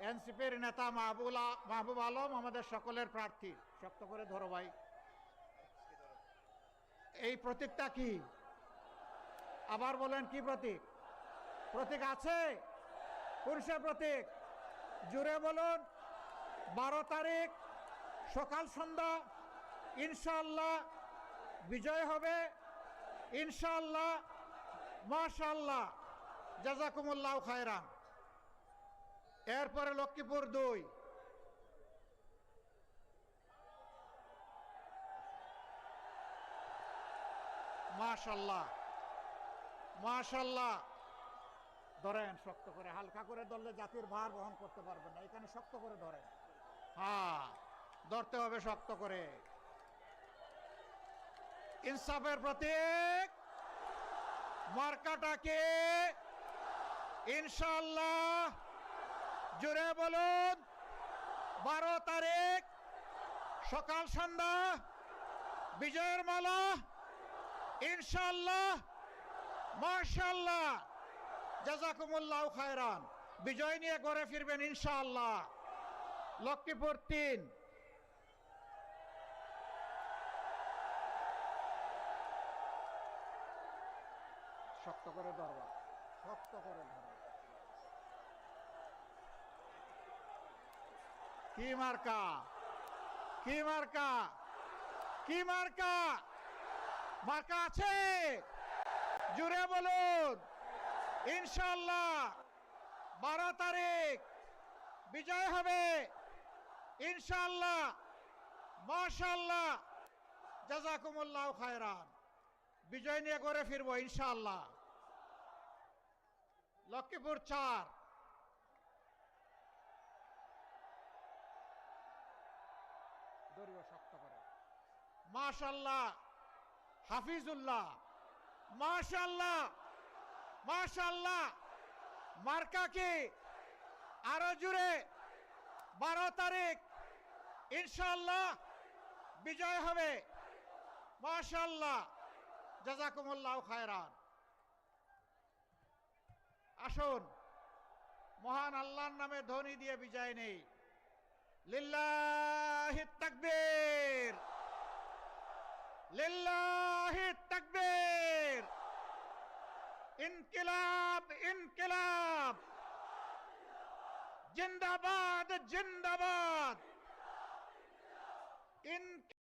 এনসিপির নেতা মাহবুব আলম আমাদের সকলের প্রার্থী। শক্ত করে ধরো ভাই। এই প্রতীকটা কি? আবার বলেন, কি প্রতীক? প্রতীক আছে? কোন সে প্রতীক? জুড়ে বলুন। 12 তারিখ সকাল সন্ধ্যা ইনশাআল্লাহ বিজয় হবে, ইনশাআল্লাহ। মাশাআল্লাহ, জাযাকুমুল্লাহ খায়রান। এরপরে লক্ষ্মীপুর 2। মাশাআল্লাহ, মাশাআল্লাহ। ধরেন শক্ত করে, হালকা করে ধরলে জাতির ভার বহন করতে পারবেন না। এখানে শক্ত করে ধরেন। হ্যাঁ, ধরতে হবে শক্ত করে। ইনসাফের প্রতীক মার্কাটাকে ইনশাআল্লাহ। জুড়ে বলুন। 12 তারিখ সকাল সন্ধ্যা বিজয়ের মালা, ইনশাআল্লাহ। মাশাআল্লাহ, জাযাকুমুল্লাহ খায়রান। বিজয় নিয়ে ঘরে ফিরবেন ইনশাআল্লাহ। লক্ষ্মীপুর 3। শক্ত করে ধরবা, শক্ত করে ধরবা। কি মার্কা? কি মার্কা? কি মার্কা? মার্কা আছে? জুড়ে বলুন। ইনশাআল্লাহ 12 তারিখ বিজয় হবে, ইনশাআল্লাহ। মাশাআল্লাহ, জাযাকুমুল্লাহ খায়রান। বিজয় নিয়ে ঘরে ফিরবো ইনশাআল্লাহ। লক্ষ্মীপুর 4। ধরিব শক্ত করে। মাশাআল্লাহ, হাফিজুল্লাহ। মাশাআল্লাহ, মাশাআল্লাহ। মার্কা কি? আরো জুড়ে। 12 তারিখ ইনশাআল্লাহ বিজয় হবে, মাশাআল্লাহ। জাযাকুমুল্লাহ খায়রান। আসুন, মহান আল্লাহর নামে ধ্বনি দিয়ে বিজয় নেই। লিল্লাহি তাকবীর, লিল্লাহি তাকবীর। ইনকিলাব, ইনকিলাব। জিন্দাবাদ, জিন্দাবাদ।